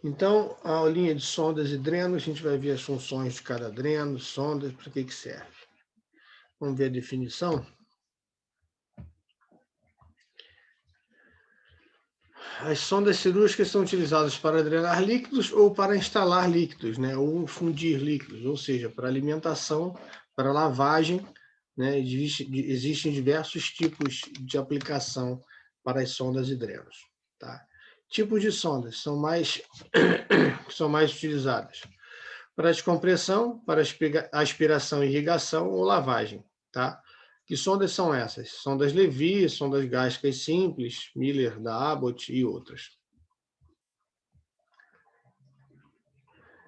Então, a aulinha de sondas e drenos, a gente vai ver as funções de cada dreno, sondas, para que serve. Vamos ver a definição. As sondas cirúrgicas são utilizadas para drenar líquidos ou para instalar líquidos, né? Ou fundir líquidos, ou seja, para alimentação, para lavagem, né? Existem diversos tipos de aplicação para as sondas e drenos. Tá? Tipos de sondas são mais utilizadas para descompressão, para aspiração, irrigação ou lavagem. Tá? Que sondas são essas? Sondas Levi, sondas gástricas simples, Miller da Abbott e outras.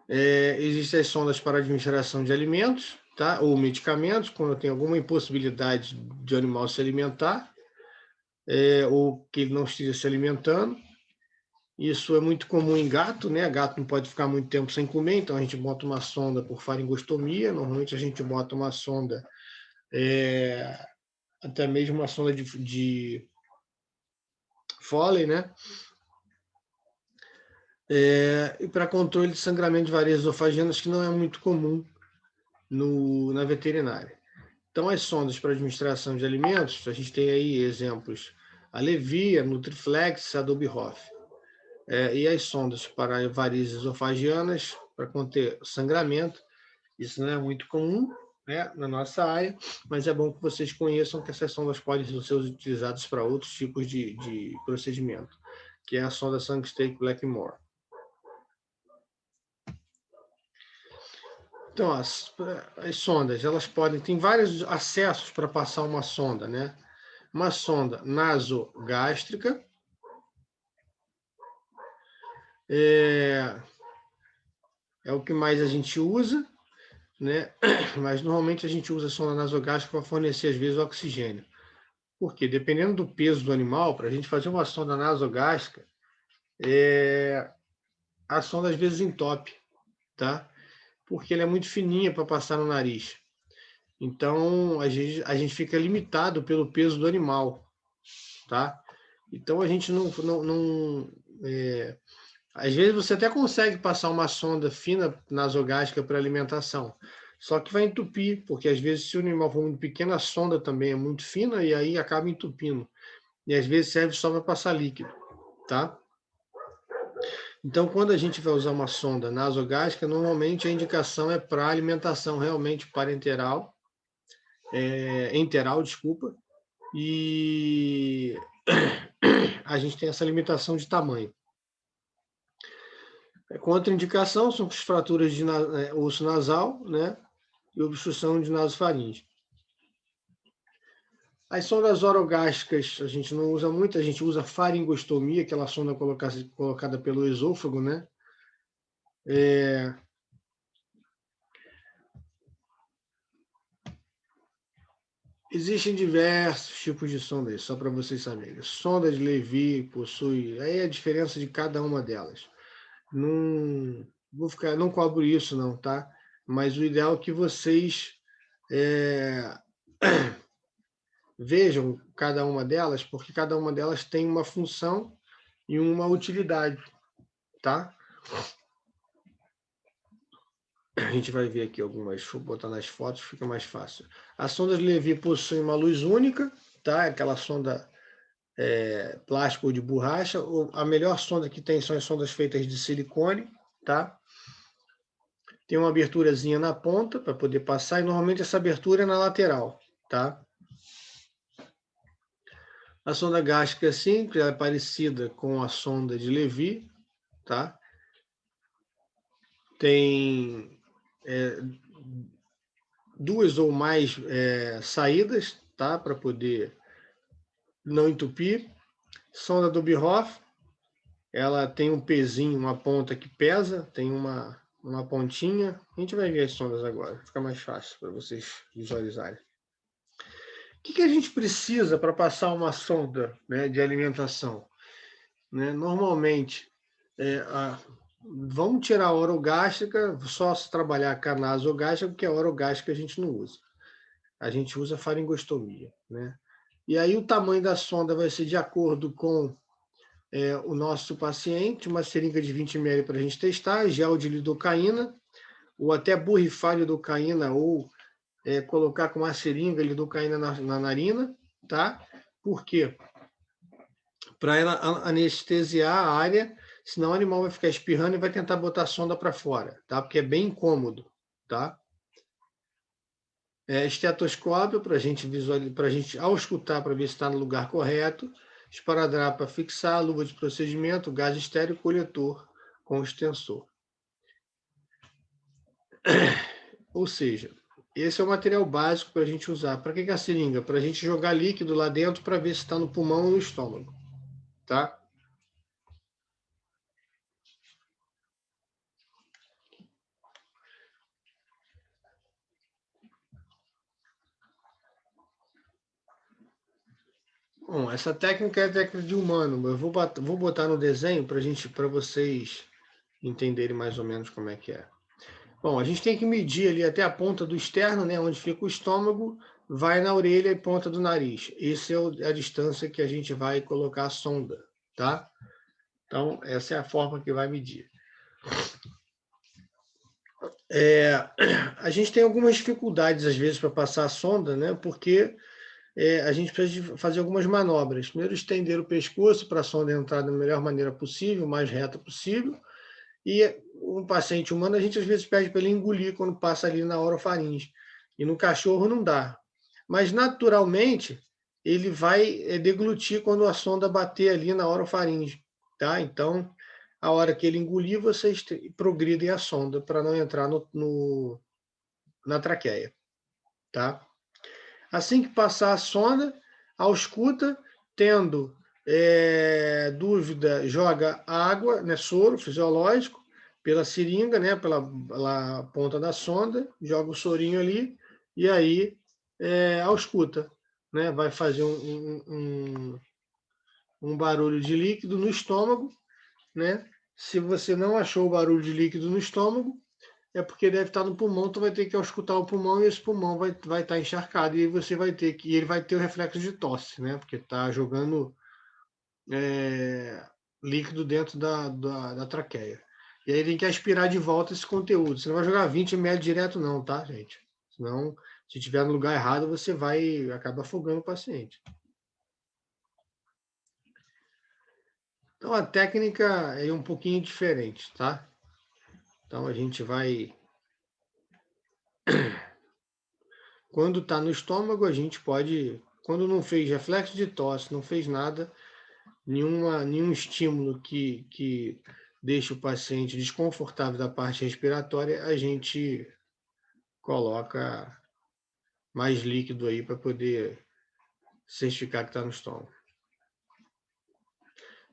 Existem as sondas para administração de alimentos, tá? Ou medicamentos, quando tem alguma impossibilidade de animal se alimentar, ou que ele não esteja se alimentando. Isso é muito comum em gato, né? Gato não pode ficar muito tempo sem comer, então a gente bota uma sonda por faringostomia. Normalmente a gente bota uma sonda, até mesmo uma sonda de Foley, né? E para controle de sangramento de varizes esofágicas, que não é muito comum na veterinária. Então, as sondas para administração de alimentos, a gente tem aí exemplos, a Levi, a Nutriflex, a Dobhoff. E as sondas para varizes esofagianas, para conter sangramento, isso não é muito comum, né, na nossa área, mas é bom que vocês conheçam que essas sondas podem ser utilizadas para outros tipos de procedimento, que é a sonda Sangstake Blackmore. Então, as sondas, elas tem vários acessos para passar uma sonda, né? Uma sonda nasogástrica, é o que mais a gente usa, né? Mas normalmente a gente usa a sonda nasogástrica para fornecer, às vezes, o oxigênio. Por quê? Dependendo do peso do animal, para a gente fazer uma sonda nasogástrica, a sonda às vezes entope, tá? Porque ela é muito fininha para passar no nariz. Então, a gente fica limitado pelo peso do animal, tá? Então, a gente não às vezes você até consegue passar uma sonda fina nasogástrica para alimentação, só que vai entupir, porque às vezes se o animal for muito pequeno, a sonda também é muito fina e aí acaba entupindo. E às vezes serve só para passar líquido, tá? Então, quando a gente vai usar uma sonda nasogástrica, normalmente a indicação é para alimentação realmente parenteral, enteral, desculpa, e a gente tem essa limitação de tamanho. Contraindicação são as fraturas de osso nasal, né, e obstrução de nasofaringe. As sondas orogástricas a gente não usa muito, a gente usa faringostomia, aquela sonda colocada pelo esôfago, né? Existem diversos tipos de sondas, só para vocês saberem. Sonda de Levi possui, aí é a diferença de cada uma delas. Não cobro isso não, tá? Mas o ideal é que vocês vejam cada uma delas, porque cada uma delas tem uma função e uma utilidade, tá? A gente vai ver aqui algumas, vou botar nas fotos, fica mais fácil. A sonda de Levi possui uma luz única, tá? Aquela sonda plástico ou de borracha. A melhor sonda que tem são as sondas feitas de silicone, tá? Tem uma aberturazinha na ponta para poder passar, e normalmente essa abertura é na lateral, tá? A sonda gástrica é simples, ela é parecida com a sonda de Levi, tá? Tem duas ou mais saídas, tá? Para poder não entupir. Sonda do Dobhoff, ela tem um pezinho, uma ponta que pesa, tem uma pontinha. A gente vai ver as sondas agora, fica mais fácil para vocês visualizarem. O que a gente precisa para passar uma sonda, né, de alimentação? Né? Normalmente, vamos tirar a orogástrica, só se trabalhar com a nasogástrica, porque a orogástrica a gente não usa. A gente usa faringostomia, né? E aí o tamanho da sonda vai ser de acordo com o nosso paciente, uma seringa de 20 ml para a gente testar, gel de lidocaína, ou até borrifar lidocaína, ou colocar com uma seringa lidocaína na narina, tá? Por quê? Para ela anestesiar a área, senão o animal vai ficar espirrando e vai tentar botar a sonda para fora, tá? Porque é bem incômodo, tá? Estetoscópio para a gente visualizar, para a gente auscultar para ver se está no lugar correto, esparadrapo para fixar, luva de procedimento, gás estéreo, coletor com extensor. Ou seja, esse é o material básico para a gente usar. Para que a seringa? Para a gente jogar líquido lá dentro para ver se está no pulmão ou no estômago, tá? Bom, essa técnica é a técnica de humano. Eu vou botar no desenho para vocês entenderem mais ou menos como é que é. Bom, a gente tem que medir ali até a ponta do externo, né, onde fica o estômago, vai na orelha e ponta do nariz. Essa é a distância que a gente vai colocar a sonda, tá? Então, essa é a forma que vai medir. A gente tem algumas dificuldades, às vezes, para passar a sonda, né, porque a gente precisa fazer algumas manobras. Primeiro, estender o pescoço para a sonda entrar da melhor maneira possível, mais reta possível. E um paciente humano, a gente às vezes pede para ele engolir quando passa ali na orofaringe. E no cachorro não dá. Mas, naturalmente, ele vai deglutir quando a sonda bater ali na orofaringe. Tá? Então, a hora que ele engolir, vocês progridem a sonda para não entrar na traqueia. Tá? Assim que passar a sonda, ausculta, tendo dúvida, joga água, né, soro fisiológico, pela seringa, né, pela ponta da sonda, joga o sorinho ali, e aí ausculta. Né, vai fazer um barulho de líquido no estômago. Né? Se você não achou o barulho de líquido no estômago, é porque deve estar no pulmão, tu vai ter que auscultar o pulmão e esse pulmão vai estar encharcado e você vai ter que, e ele vai ter o reflexo de tosse, né? Porque está jogando líquido dentro da traqueia. E aí tem que aspirar de volta esse conteúdo. Você não vai jogar 20 ml direto não, tá, gente? Senão, se estiver no lugar errado, você vai acabar afogando o paciente. Então, a técnica é um pouquinho diferente, tá? Então, a gente vai... Quando está no estômago, a gente pode... Quando não fez reflexo de tosse, não fez nada, nenhum estímulo que deixe o paciente desconfortável da parte respiratória, a gente coloca mais líquido aí para poder certificar que está no estômago.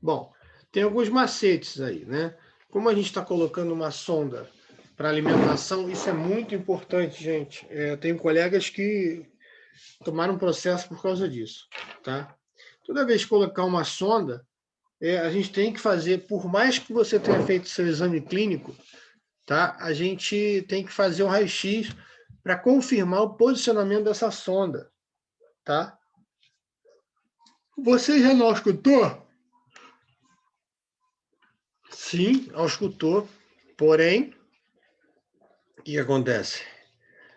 Bom, tem alguns macetes aí, né? Como a gente está colocando uma sonda para alimentação, isso é muito importante, gente. Eu tenho colegas que tomaram processo por causa disso, tá? Toda vez que colocar uma sonda, a gente tem que fazer, por mais que você tenha feito seu exame clínico, tá? A gente tem que fazer um raio-x para confirmar o posicionamento dessa sonda, tá? Você já não escutou? Sim, auscultou. Porém, o que acontece?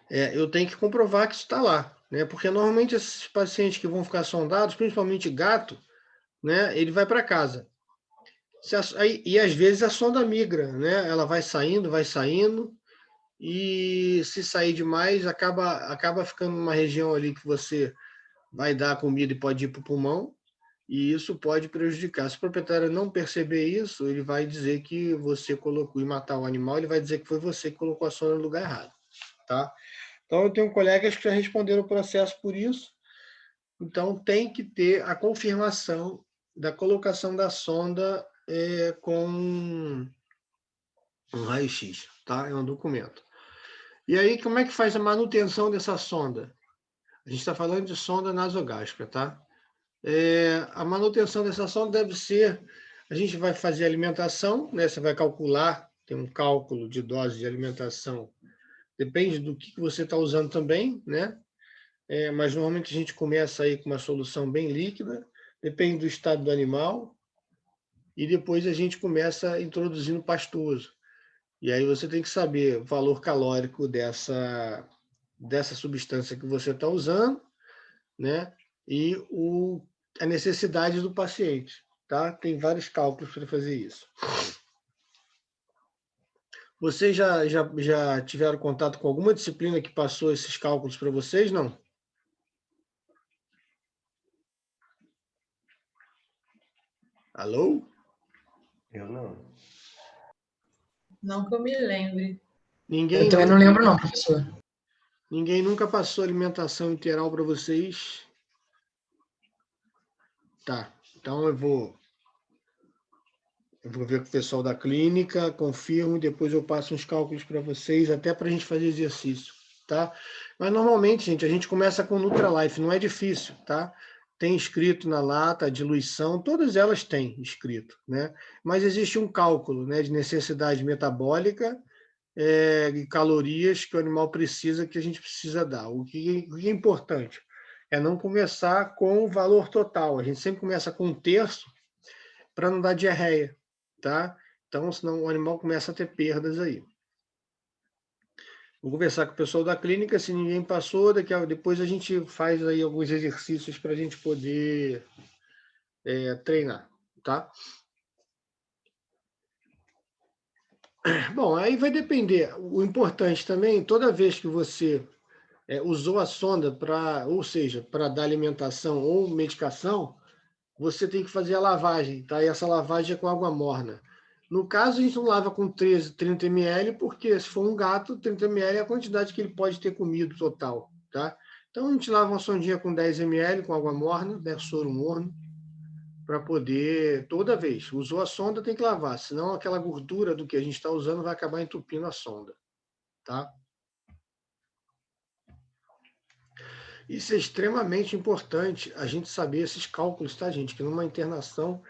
Eu tenho que comprovar que isso está lá, né? Porque normalmente esses pacientes que vão ficar sondados, principalmente gato, né? Ele vai para casa. E às vezes a sonda migra, né? Ela vai saindo, e se sair demais, acaba ficando numa região ali que você vai dar comida e pode ir para o pulmão, e isso pode prejudicar. Se o proprietário não perceber isso, ele vai dizer que você colocou e matar o animal, ele vai dizer que foi você que colocou a sonda no lugar errado, tá? Então, eu tenho colegas que já responderam o processo por isso, então tem que ter a confirmação da colocação da sonda com um raio-x, tá? É um documento. E aí, como é que faz a manutenção dessa sonda? A gente está falando de sonda nasogástrica, tá? A manutenção dessa sonda deve ser... A gente vai fazer alimentação, né? Você vai calcular, tem um cálculo de dose de alimentação. Depende do que você está usando também, né? Mas normalmente a gente começa aí com uma solução bem líquida. Depende do estado do animal. e depois a gente começa introduzindo pastoso. E aí você tem que saber o valor calórico dessa substância que você está usando, né? E a necessidade do paciente, tá? Tem vários cálculos para fazer isso. Vocês já tiveram contato com alguma disciplina que passou esses cálculos para vocês, não? Alô? Eu não. Não que eu me lembre. Ninguém, Eu também não lembro não, professor. Ninguém nunca passou alimentação integral para vocês? Tá, então eu vou ver com o pessoal da clínica, confirmo e depois eu passo uns cálculos para vocês, até para a gente fazer exercício, tá? Mas normalmente, gente, a gente começa com Nutralife, não é difícil, tá? Tem escrito na lata a diluição, todas elas têm escrito, né? Mas existe um cálculo, né, de necessidade metabólica e calorias que o animal precisa, que a gente precisa dar. O que é importante é não começar com o valor total, a gente sempre começa com 1/3 para não dar diarreia, tá? Então, senão o animal começa a ter perdas aí. Vou conversar com o pessoal da clínica, se ninguém passou, depois a gente faz aí alguns exercícios para a gente poder treinar, tá? Bom, aí vai depender. O importante também, toda vez que você usou a sonda ou seja, para dar alimentação ou medicação, você tem que fazer a lavagem, tá? E essa lavagem é com água morna. No caso, a gente não lava com 30 ml, porque se for um gato, 30 ml é a quantidade que ele pode ter comido total, tá? Então, a gente lava uma sondinha com 10 ml com água morna, né, soro morno, para poder, toda vez, usou a sonda, tem que lavar, senão aquela gordura do que a gente está usando vai acabar entupindo a sonda, tá? Isso é extremamente importante, a gente saber esses cálculos, tá, gente? Que numa internação,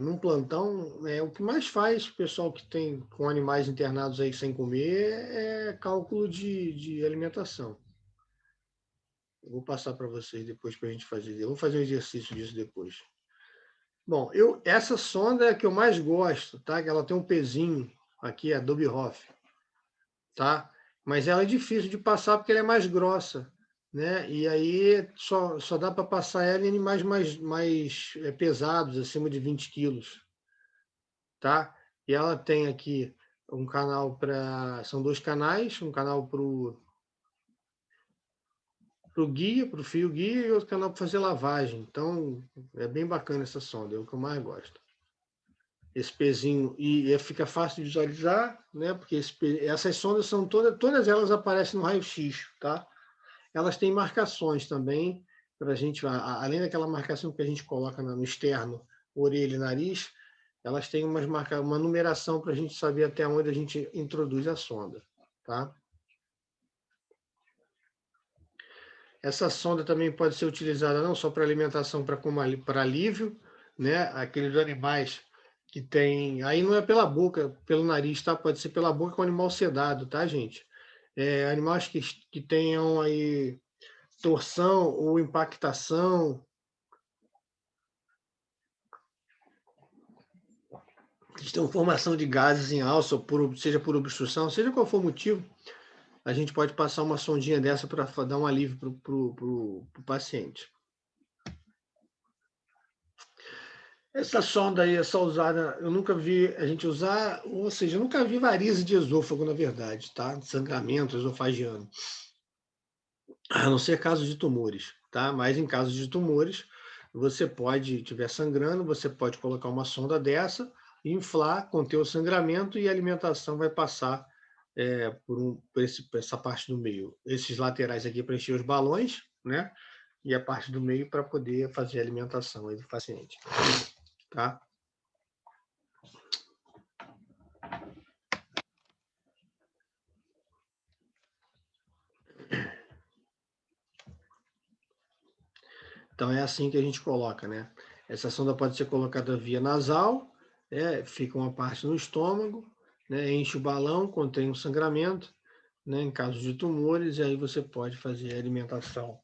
num plantão, o que mais faz o pessoal que tem com animais internados aí sem comer é cálculo de alimentação. Eu vou passar para vocês depois para a gente fazer. Eu vou fazer um exercício disso depois. Bom, essa sonda é a que eu mais gosto, tá? Que ela tem um pezinho aqui, a Dobhoff, tá? Mas ela é difícil de passar porque ela é mais grossa, né? E aí só dá para passar ela em animais mais pesados, acima de 20 quilos, tá? E ela tem aqui um canal são 2 canais, um canal para o guia, para o fio guia, e outro canal para fazer lavagem. Então, é bem bacana essa sonda, é o que eu mais gosto. Esse pezinho, e fica fácil de visualizar, né? Porque essas sondas são todas elas aparecem no raio-x, tá? Elas têm marcações também, para a gente, além daquela marcação que a gente coloca no externo, orelha e nariz, elas têm uma numeração para a gente saber até onde a gente introduz a sonda, tá? Essa sonda também pode ser utilizada não só para alimentação, para alívio, né? Aqueles animais que tem, aí não é pela boca, pelo nariz, tá? Pode ser pela boca com animal sedado, tá, gente? Animais que tenham aí torção ou impactação, que estão formação de gases em alça, seja por obstrução, seja qual for o motivo, a gente pode passar uma sondinha dessa para dar um alívio para o paciente. Essa sonda aí é só usada, eu nunca vi a gente usar, ou seja, eu nunca vi varize de esôfago, na verdade, tá? Sangramento esofagiano. A não ser casos de tumores, tá? Mas em casos de tumores, você pode, estiver sangrando, você pode colocar uma sonda dessa, inflar, conter o sangramento e a alimentação vai passar por essa parte do meio. Esses laterais aqui para encher os balões, né? E a parte do meio para poder fazer a alimentação aí do paciente, tá? Então é assim que a gente coloca, né? Essa sonda pode ser colocada via nasal, fica uma parte no estômago, né? Enche o balão, contém um sangramento, né? Em caso de tumores, e aí você pode fazer a alimentação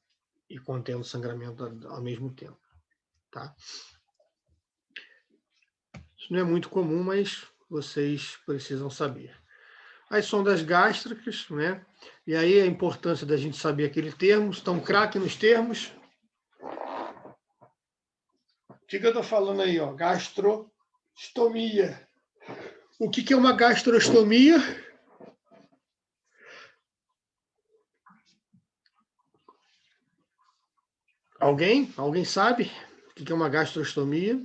e contendo sangramento ao mesmo tempo, tá? Isso não é muito comum, mas vocês precisam saber. As sondas gástricas, né? E aí a importância da gente saber aquele termo. Estão craque nos termos. O que eu estou falando aí? Ó? Gastrostomia. O que é uma gastrostomia? Alguém sabe o que é uma gastrostomia?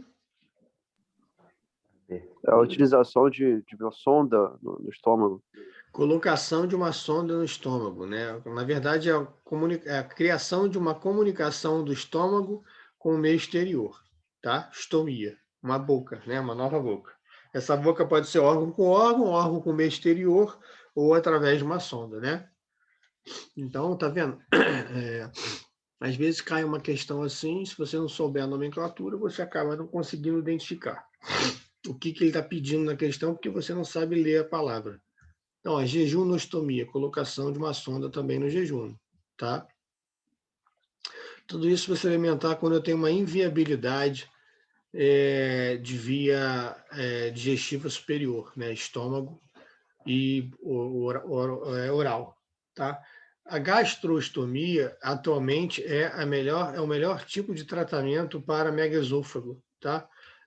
É a utilização de uma sonda no estômago. Colocação de uma sonda no estômago, né? Na verdade, é a criação de uma comunicação do estômago com o meio exterior, tá? Estomia, uma boca, né? Uma nova boca. Essa boca pode ser órgão com meio exterior ou através de uma sonda, né? Então, tá vendo? Às vezes cai uma questão assim, se você não souber a nomenclatura, você acaba não conseguindo identificar o que ele está pedindo na questão, porque você não sabe ler a palavra. Então, a jejunostomia, colocação de uma sonda também no jejum, tá? Tudo isso vai se alimentar quando eu tenho uma inviabilidade de via digestiva superior, né? Estômago e oral, tá? A gastrostomia, atualmente, é o melhor tipo de tratamento para megaesôfago, tá?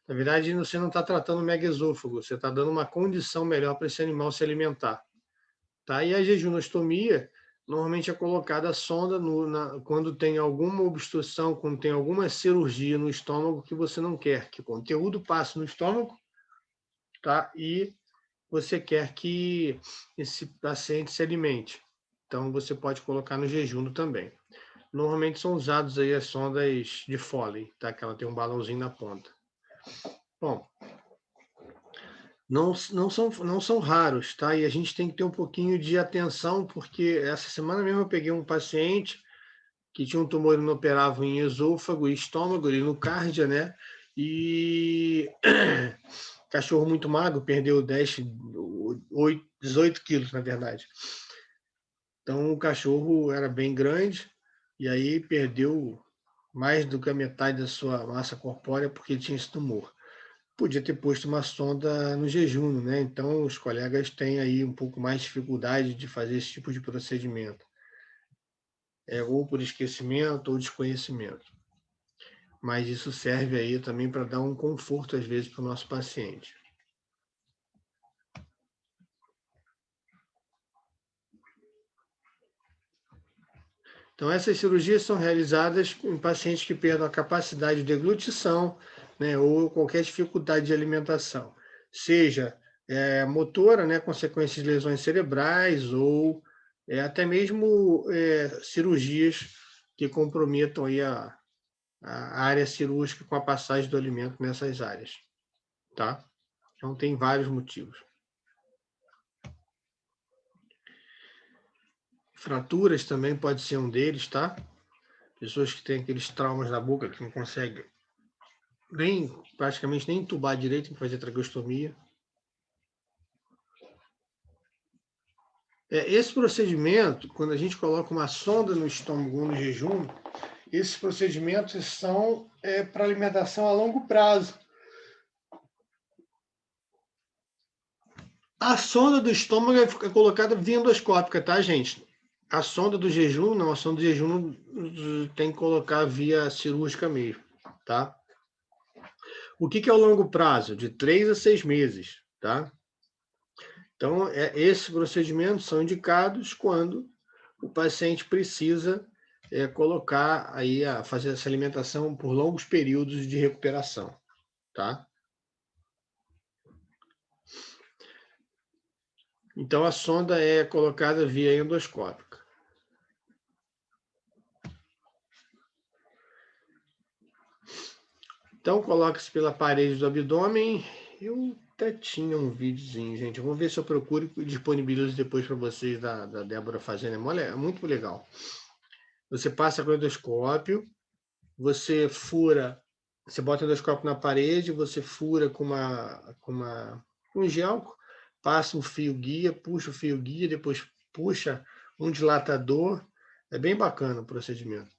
Na verdade, você não está tratando o megaesôfago, você está dando uma condição melhor para esse animal se alimentar. Tá? E a jejunostomia normalmente é colocada a sonda quando tem alguma obstrução, quando tem alguma cirurgia no estômago que você não quer que o conteúdo passe no estômago, tá? E você quer que esse paciente se alimente. Então, você pode colocar no jejum também. Normalmente são usados aí as sondas de Foley, tá? Que ela tem um balãozinho na ponta. Bom, não são raros, tá? E a gente tem que ter um pouquinho de atenção, porque essa semana mesmo eu peguei um paciente que tinha um tumor inoperável em esôfago e estômago, ali no cárdia, né? E cachorro muito magro, perdeu 18 quilos, na verdade. Então o cachorro era bem grande e aí perdeu mais do que a metade da sua massa corpórea porque tinha esse tumor. Podia ter posto uma sonda no jejum, né? Então os colegas têm aí um pouco mais de dificuldade de fazer esse tipo de procedimento, ou por esquecimento ou desconhecimento. Mas isso serve aí também para dar um conforto às vezes para o nosso paciente. Então essas cirurgias são realizadas em pacientes que perdem a capacidade de deglutição, né, ou qualquer dificuldade de alimentação, seja motora, né, consequências de lesões cerebrais ou até mesmo cirurgias que comprometam aí a área cirúrgica com a passagem do alimento nessas áreas, tá? Então tem vários motivos. Fraturas também pode ser um deles, tá? Pessoas que têm aqueles traumas na boca que não conseguem praticamente nem entubar direito, tem que fazer traqueostomia. Esse procedimento, quando a gente coloca uma sonda no estômago no jejum, esses procedimentos são para alimentação a longo prazo. A sonda do estômago é colocada via endoscópica, tá, gente? A sonda do jejum, não, a sonda do jejum tem que colocar via cirúrgica mesmo, tá? O que é o longo prazo? De 3 a 6 meses, tá? Então, esses procedimentos são indicados quando o paciente precisa colocar aí, fazer essa alimentação por longos períodos de recuperação, tá? Então, a sonda é colocada via endoscópica. Então, coloca-se pela parede do abdômen. Eu até tinha um videozinho, gente. Eu vou ver se eu procuro e disponibilizo depois para vocês da Débora fazendo. É muito legal. Você passa com o endoscópio, você fura, você bota o endoscópio na parede, você fura com um gel, passa um fio guia, puxa o fio guia, depois puxa um dilatador. É bem bacana o procedimento.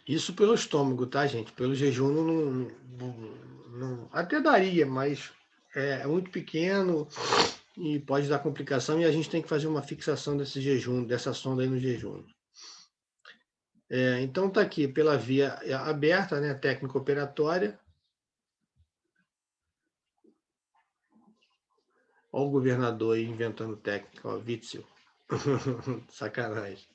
Isso pelo estômago, tá, gente? Pelo jejum até daria, mas é muito pequeno e pode dar complicação e a gente tem que fazer uma fixação desse jejum, dessa sonda aí no jejum. Então tá aqui pela via aberta, né, técnica operatória. Olha o governador aí inventando técnica, ó, Witzel. Sacanagem.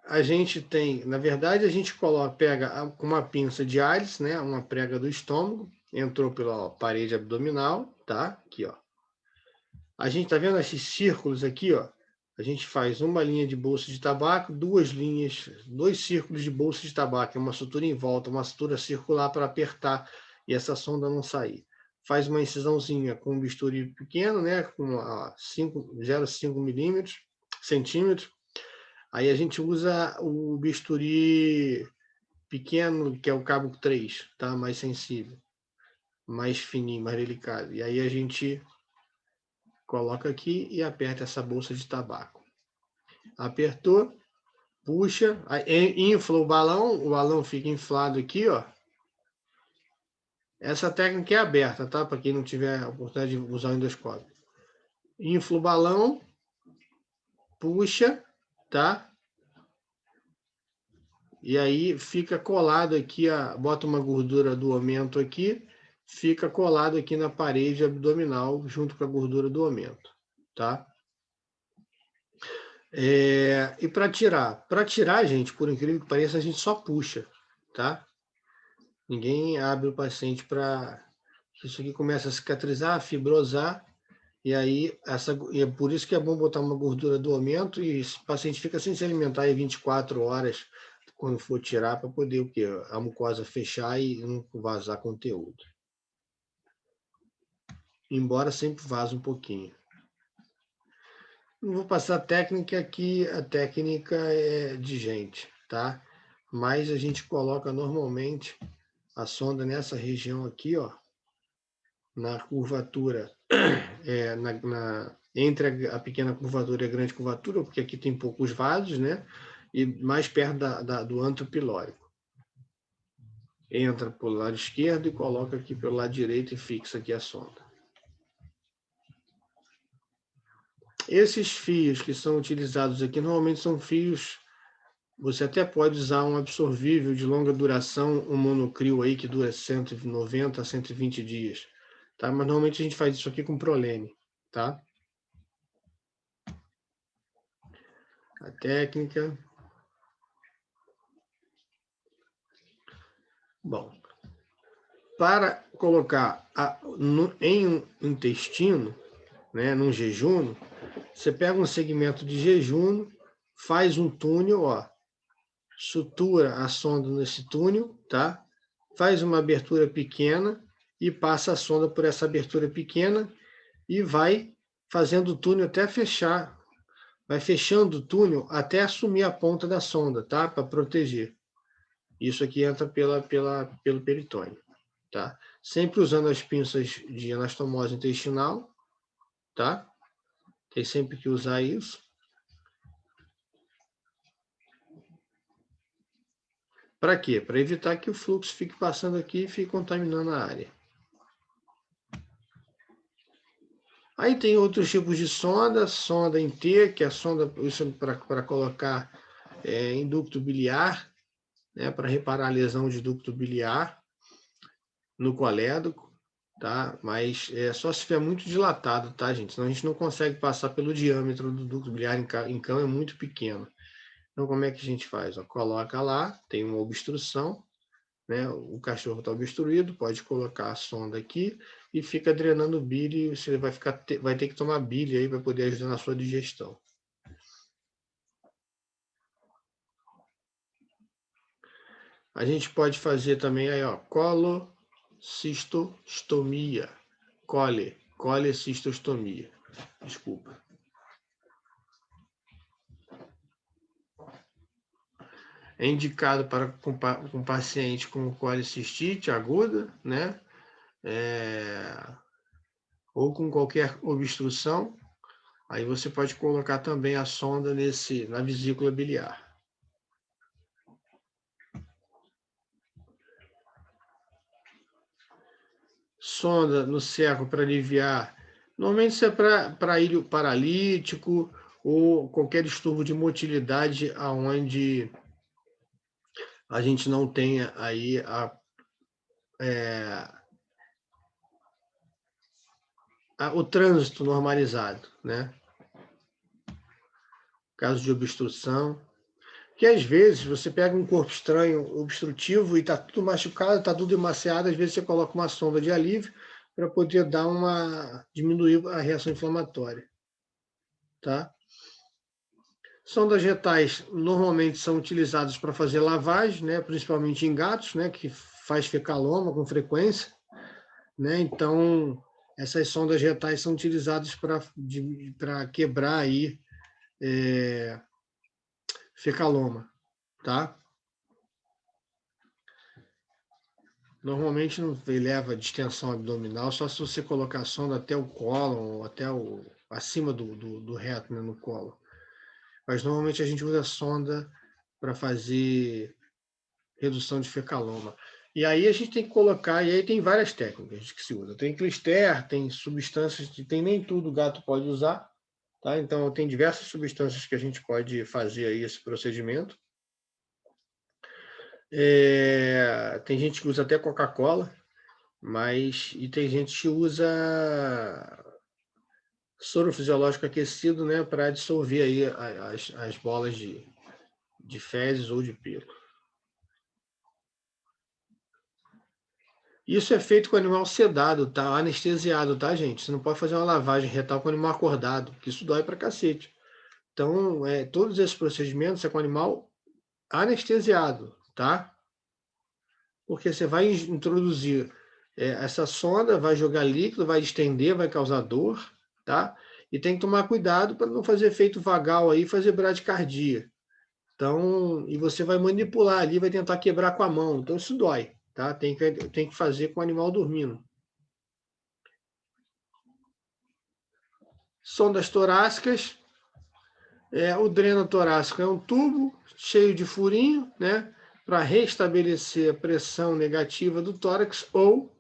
A gente tem, na verdade, a gente pega com uma pinça de Alice, né, uma prega do estômago, entrou pela parede abdominal, tá? Aqui, ó. A gente tá vendo esses círculos aqui, ó? A gente faz uma linha de bolsa de tabaco, dois círculos de bolsa de tabaco, uma sutura em volta, uma sutura circular para apertar e essa sonda não sair. Faz uma incisãozinha com um bisturi pequeno, né, com 0,5 centímetros. Aí a gente usa o bisturi pequeno, que é o cabo 3, tá? Mais sensível, mais fininho, mais delicado. E aí a gente coloca aqui e aperta essa bolsa de tabaco. Apertou, puxa, infla o balão fica inflado aqui, ó. Essa técnica é aberta, tá? Para quem não tiver a oportunidade de usar o endoscópio. Infla o balão, puxa, tá? E aí fica colado aqui, bota uma gordura do aumento aqui, fica colado aqui na parede abdominal junto com a gordura do aumento, tá? E para tirar, gente, por incrível que pareça, a gente só puxa, tá? Ninguém abre o paciente para isso aqui começa a cicatrizar, fibrosar, e aí e é por isso que é bom botar uma gordura do aumento e esse paciente fica sem se alimentar aí 24 horas quando for tirar para poder o quê? A mucosa fechar e não vazar conteúdo. Embora sempre vaze um pouquinho. Não vou passar a técnica aqui, a técnica é de gente, tá? Mas a gente coloca normalmente a sonda nessa região aqui, ó, na curvatura, entre a pequena curvatura e a grande curvatura, porque aqui tem poucos vasos, né? E mais perto do antro pilórico. Entra pelo lado esquerdo e coloca aqui pelo lado direito e fixa aqui a sonda. Esses fios que são utilizados aqui normalmente são fios. Você até pode usar um absorvível de longa duração, um monocrio aí que dura 190 a 120 dias, tá? Mas normalmente a gente faz isso aqui com prolene, tá? A técnica. Bom, para colocar em um intestino, né, num jejum, você pega um segmento de jejum, faz um túnel, ó, sutura a sonda nesse túnel, tá? Faz uma abertura pequena e passa a sonda por essa abertura pequena e vai fazendo o túnel até fechar. Vai fechando o túnel até assumir a ponta da sonda, tá? Para proteger. Isso aqui entra pelo peritônio, tá? Sempre usando as pinças de anastomose intestinal, tá? Tem sempre que usar isso. Para quê? Para evitar que o fluxo fique passando aqui e fique contaminando a área. Aí tem outros tipos de sonda em T, que é a sonda para colocar em ducto biliar, né, para reparar a lesão de ducto biliar no colédoco, tá? Mas só se estiver muito dilatado, tá, gente? Senão a gente não consegue passar pelo diâmetro do ducto biliar em cão, é muito pequeno. Então, como é que a gente faz? Ó, coloca lá, tem uma obstrução, né? O cachorro está obstruído, pode colocar a sonda aqui e fica drenando bile, e você vai ter que tomar bile aí para poder ajudar na sua digestão. A gente pode fazer também aí, ó, colecistostomia. Colecistostomia. Desculpa. É indicado para um paciente com colecistite aguda, né? Ou com qualquer obstrução. Aí você pode colocar também a sonda na vesícula biliar. sonda no cerco para aliviar. Normalmente isso é para ilho paralítico ou qualquer distúrbio de motilidade aonde a gente não tenha aí o trânsito normalizado, né? Caso de obstrução. Que às vezes você pega um corpo estranho, obstrutivo, e está tudo machucado, está tudo emaciado, às vezes você coloca uma sonda de alívio para poder diminuir a reação inflamatória. Tá? Sondas retais normalmente são utilizadas para fazer lavagem, né, principalmente em gatos, né, que faz fecaloma com frequência. Né? Então, essas sondas retais são utilizadas para quebrar aí, fecaloma. Tá? Normalmente não leva a distensão abdominal, só se você colocar a sonda até o cólon, ou até acima do reto, né, no colo. Mas normalmente a gente usa a sonda para fazer redução de fecaloma. E aí a gente tem que colocar, e aí tem várias técnicas que se usa. Tem clister, tem substâncias, tem nem tudo o gato pode usar. Tá? Então tem diversas substâncias que a gente pode fazer aí esse procedimento. Tem gente que usa até Coca-Cola, e tem gente que usa soro fisiológico aquecido, né, para dissolver aí as bolas de fezes ou de pelo. Isso é feito com o animal sedado, tá? Anestesiado, tá, gente? Você não pode fazer uma lavagem retal com o animal acordado, que isso dói pra cacete. Então, todos esses procedimentos é com o animal anestesiado, tá? Porque você vai introduzir essa sonda, vai jogar líquido, vai estender, vai causar dor, tá? E tem que tomar cuidado para não fazer efeito vagal aí, fazer bradicardia. Então, e você vai manipular ali, vai tentar quebrar com a mão. Então, isso dói, tá? Tem que fazer com o animal dormindo. Sondas torácicas. O dreno torácico é um tubo cheio de furinho, né? Para restabelecer a pressão negativa do tórax ou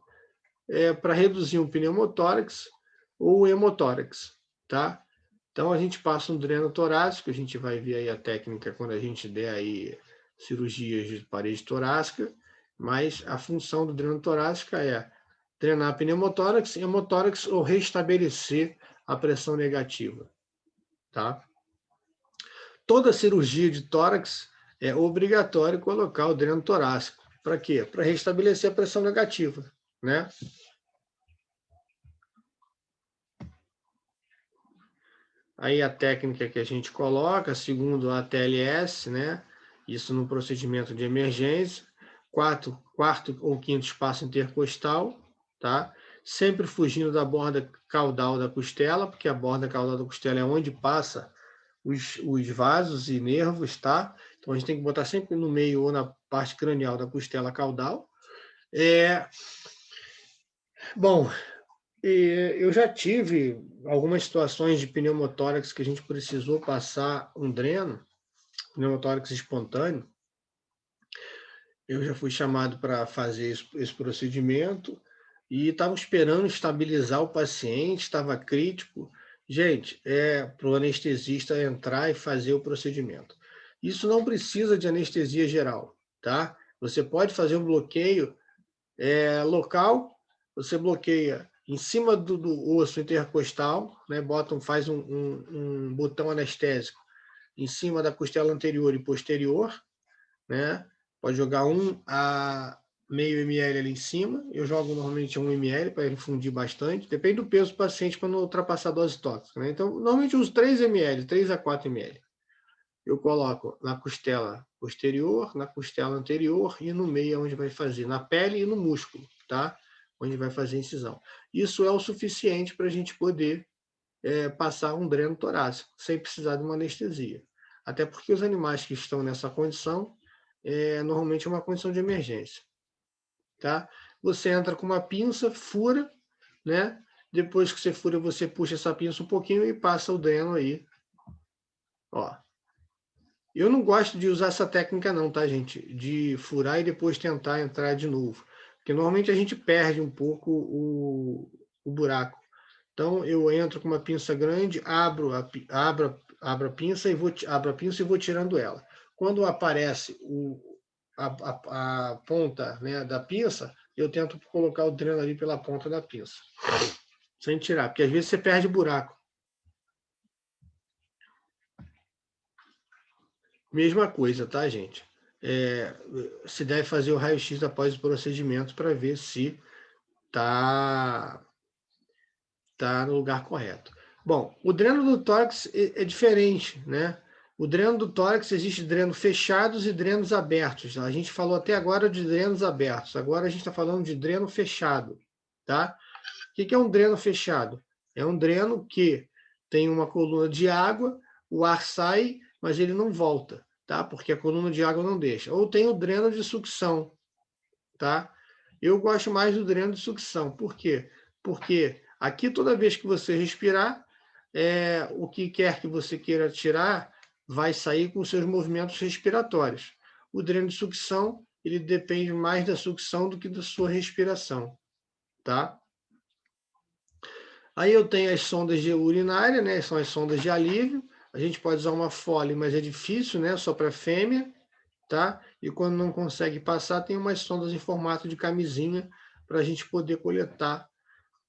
para reduzir um pneumotórax ou hemotórax, tá? Então, a gente passa um dreno torácico, a gente vai ver aí a técnica quando a gente der aí cirurgias de parede torácica, mas a função do dreno torácico é drenar pneumotórax, hemotórax ou restabelecer a pressão negativa, tá? Toda cirurgia de tórax é obrigatório colocar o dreno torácico. Para quê? Para restabelecer a pressão negativa, né? Aí a técnica que a gente coloca, segundo a TLS, né? Isso no procedimento de emergência, quarto ou quinto espaço intercostal, tá? Sempre fugindo da borda caudal da costela, porque a borda caudal da costela é onde passa os vasos e nervos, tá? Então a gente tem que botar sempre no meio ou na parte cranial da costela caudal. Bom, eu já tive algumas situações de pneumotórax que a gente precisou passar um dreno, pneumotórax espontâneo. Eu já fui chamado para fazer esse procedimento e estava esperando estabilizar o paciente, estava crítico. Gente, para o anestesista entrar e fazer o procedimento. Isso não precisa de anestesia geral, tá? Você pode fazer um bloqueio local, você bloqueia em cima do osso intercostal, né? Faz um botão anestésico em cima da costela anterior e posterior, né? Pode jogar 1 a meio ml ali em cima. Eu jogo normalmente 1 ml para ele fundir bastante. Depende do peso do paciente para não ultrapassar a dose tóxica, né? Então, normalmente eu uso 3 ml, 3 a 4 ml. Eu coloco na costela posterior, na costela anterior e no meio onde vai fazer, na pele e no músculo, tá? Onde vai fazer a incisão. Isso é o suficiente para a gente poder passar um dreno torácico, sem precisar de uma anestesia. Até porque os animais que estão nessa condição, normalmente é uma condição de emergência, tá? Você entra com uma pinça, fura, né? Depois que você fura, você puxa essa pinça um pouquinho e passa o dreno aí. Ó. Eu não gosto de usar essa técnica não, tá, gente? De furar e depois tentar entrar de novo. Porque normalmente a gente perde um pouco o buraco. Então, eu entro com uma pinça grande, abro a pinça e vou tirando ela. Quando aparece a ponta, né, da pinça, eu tento colocar o dreno ali pela ponta da pinça, sem tirar, porque às vezes você perde buraco. Mesma coisa, tá, gente? Se deve fazer o raio-x após o procedimento para ver se tá no lugar correto. Bom, o dreno do tórax é diferente, né? O dreno do tórax, existe dreno fechados e drenos abertos. A gente falou até agora de drenos abertos, agora a gente está falando de dreno fechado, tá? O que é um dreno fechado? É um dreno que tem uma coluna de água, o ar sai, mas ele não volta, tá? Porque a coluna de água não deixa. Ou tem o dreno de sucção, tá? Eu gosto mais do dreno de sucção. Por quê? Porque aqui, toda vez que você respirar, o que quer que você queira tirar vai sair com seus movimentos respiratórios. O dreno de sucção, ele depende mais da sucção do que da sua respiração, tá? Aí eu tenho as sondas de urinária, né? São as sondas de alívio. A gente pode usar uma Foley, mas é difícil, né? Só para fêmea, tá? E quando não consegue passar, tem umas sondas em formato de camisinha para a gente poder coletar,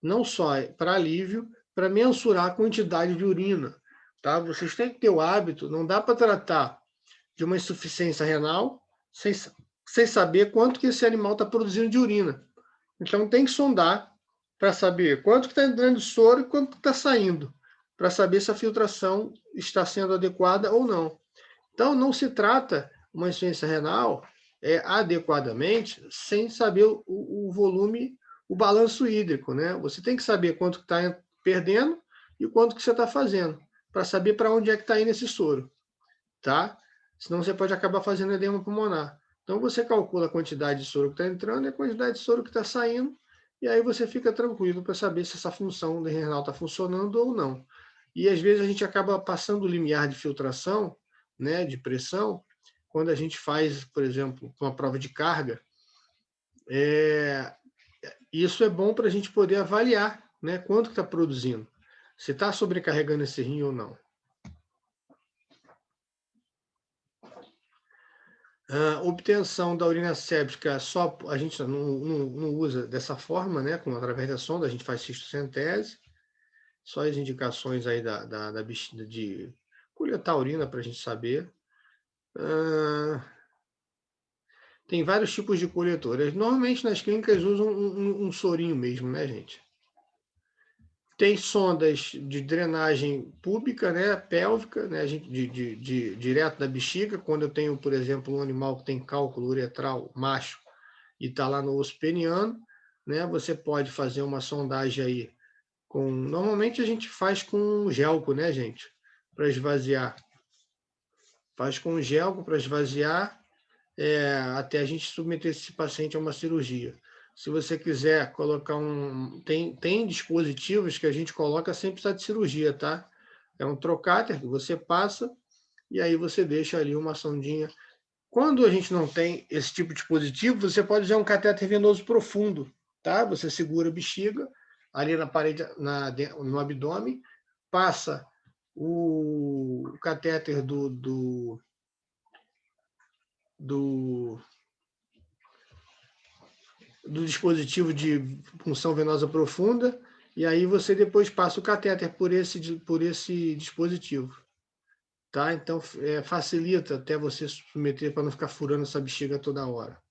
não só para alívio, para mensurar a quantidade de urina, tá? Vocês têm que ter o hábito, não dá para tratar de uma insuficiência renal sem saber quanto que esse animal está produzindo de urina. Então tem que sondar para saber quanto que está entrando de soro e quanto que está saindo, para saber se a filtração está sendo adequada ou não. Então não se trata uma insuficiência renal adequadamente sem saber o volume, o balanço hídrico, né? Você tem que saber quanto que está perdendo e quanto que você está fazendo, para saber para onde é que está indo esse soro, tá? Senão você pode acabar fazendo edema pulmonar. Então você calcula a quantidade de soro que está entrando e a quantidade de soro que está saindo, e aí você fica tranquilo para saber se essa função renal está funcionando ou não. E às vezes a gente acaba passando o limiar de filtração, né, de pressão, quando a gente faz, por exemplo, uma prova de carga. Isso é bom para a gente poder avaliar, né, quanto está produzindo, se está sobrecarregando esse rim ou não. Obtenção da urina séptica, a gente não usa dessa forma, né, através da sonda, a gente faz cistocentese, só as indicações aí da bexiga de coletar a urina para a gente saber. Tem vários tipos de coletoras. Normalmente nas clínicas usam um sorinho mesmo, né, gente? Tem sondas de drenagem pública, né, pélvica, né, direto da bexiga. Quando eu tenho, por exemplo, um animal que tem cálculo uretral macho e está lá no osso peniano, né, você pode fazer uma sondagem aí normalmente a gente faz com gelco, né, gente? Para esvaziar. Faz com gelco para esvaziar até a gente submeter esse paciente a uma cirurgia. Se você quiser colocar tem dispositivos que a gente coloca sem precisar de cirurgia, tá? É um trocáter que você passa e aí você deixa ali uma sondinha. Quando a gente não tem esse tipo de dispositivo, você pode usar um catéter venoso profundo, tá? Você segura a bexiga ali na parede, no abdômen, passa o catéter do dispositivo de punção venosa profunda, e aí você depois passa o catéter por esse dispositivo. Tá? Então, facilita até você submeter para não ficar furando essa bexiga toda hora.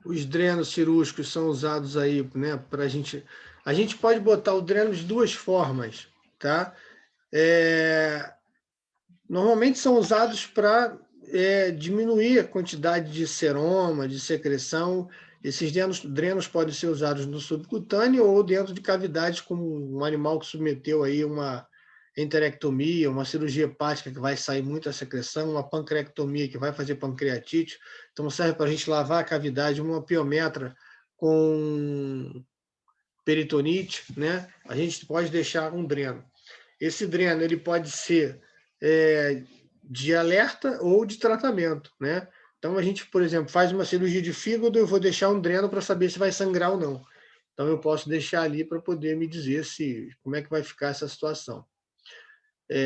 Os drenos cirúrgicos são usados aí, né, para a gente... A gente pode botar o dreno de duas formas, tá? Normalmente são usados para diminuir a quantidade de seroma, de secreção. Esses drenos podem ser usados no subcutâneo ou dentro de cavidades, como um animal que submeteu aí uma enterectomia, uma cirurgia hepática que vai sair muita secreção, uma pancreectomia que vai fazer pancreatite. Então serve para a gente lavar a cavidade, uma piometra com peritonite, né? A gente pode deixar um dreno. Esse dreno ele pode ser de alerta ou de tratamento, né? Então, a gente, por exemplo, faz uma cirurgia de fígado, eu vou deixar um dreno para saber se vai sangrar ou não. Então, eu posso deixar ali para poder me dizer como é que vai ficar essa situação.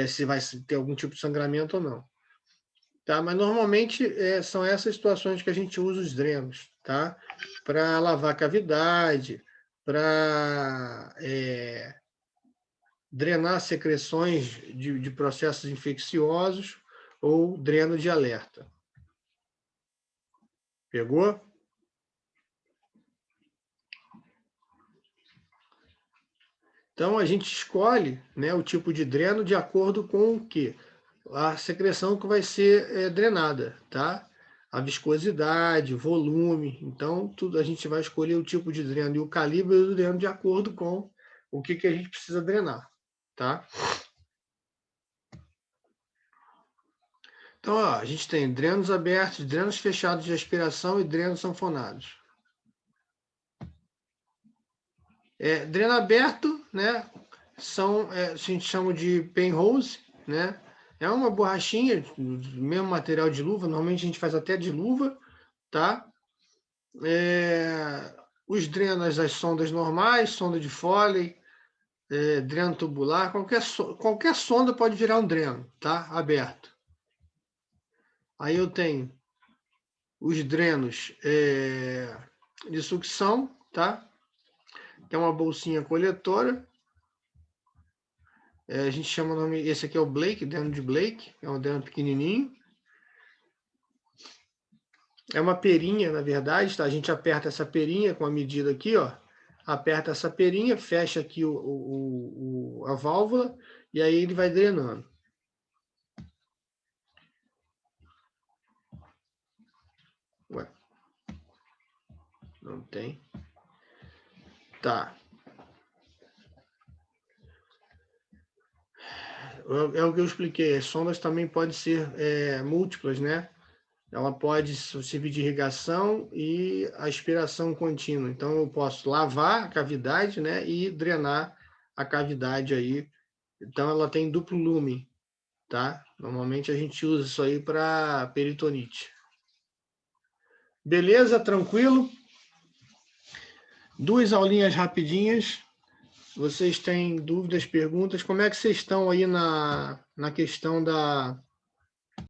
Se vai ter algum tipo de sangramento ou não. Tá? Mas, normalmente, são essas situações que a gente usa os drenos, tá? Para lavar a cavidade, para drenar secreções de processos infecciosos ou dreno de alerta. Pegou? Então, a gente escolhe, né, o tipo de dreno de acordo com o quê? A secreção que vai ser drenada, tá? A viscosidade, volume. Então, tudo a gente vai escolher o tipo de dreno e o calibre do dreno de acordo com o que a gente precisa drenar, tá? Então, ó, a gente tem drenos abertos, drenos fechados de aspiração e drenos sanfonados. Dreno aberto, né? A gente chama de penhose, né? É uma borrachinha, mesmo material de luva, normalmente a gente faz até de luva, tá? Os drenos, as sondas normais, sonda de Foley, dreno tubular, qualquer sonda pode virar um dreno, tá? Aberto. Aí eu tenho os drenos de sucção, tá? Que é uma bolsinha coletora. A gente chama o nome, esse aqui é o Blake, dreno de Blake, é um dreno pequenininho. É uma perinha, na verdade, tá? A gente aperta essa perinha com a medida aqui, ó. Aperta essa perinha, fecha aqui a válvula e aí ele vai drenando. Ué. Não tem. Tá. É o que eu expliquei. As sondas também podem ser múltiplas, né? Ela pode servir de irrigação e aspiração contínua. Então, eu posso lavar a cavidade, né? E drenar a cavidade aí. Então, ela tem duplo lume, tá? Normalmente, a gente usa isso aí para peritonite. Beleza? Tranquilo? 2 aulinhas rapidinhas. Vocês têm dúvidas, perguntas? Como é que vocês estão aí na questão da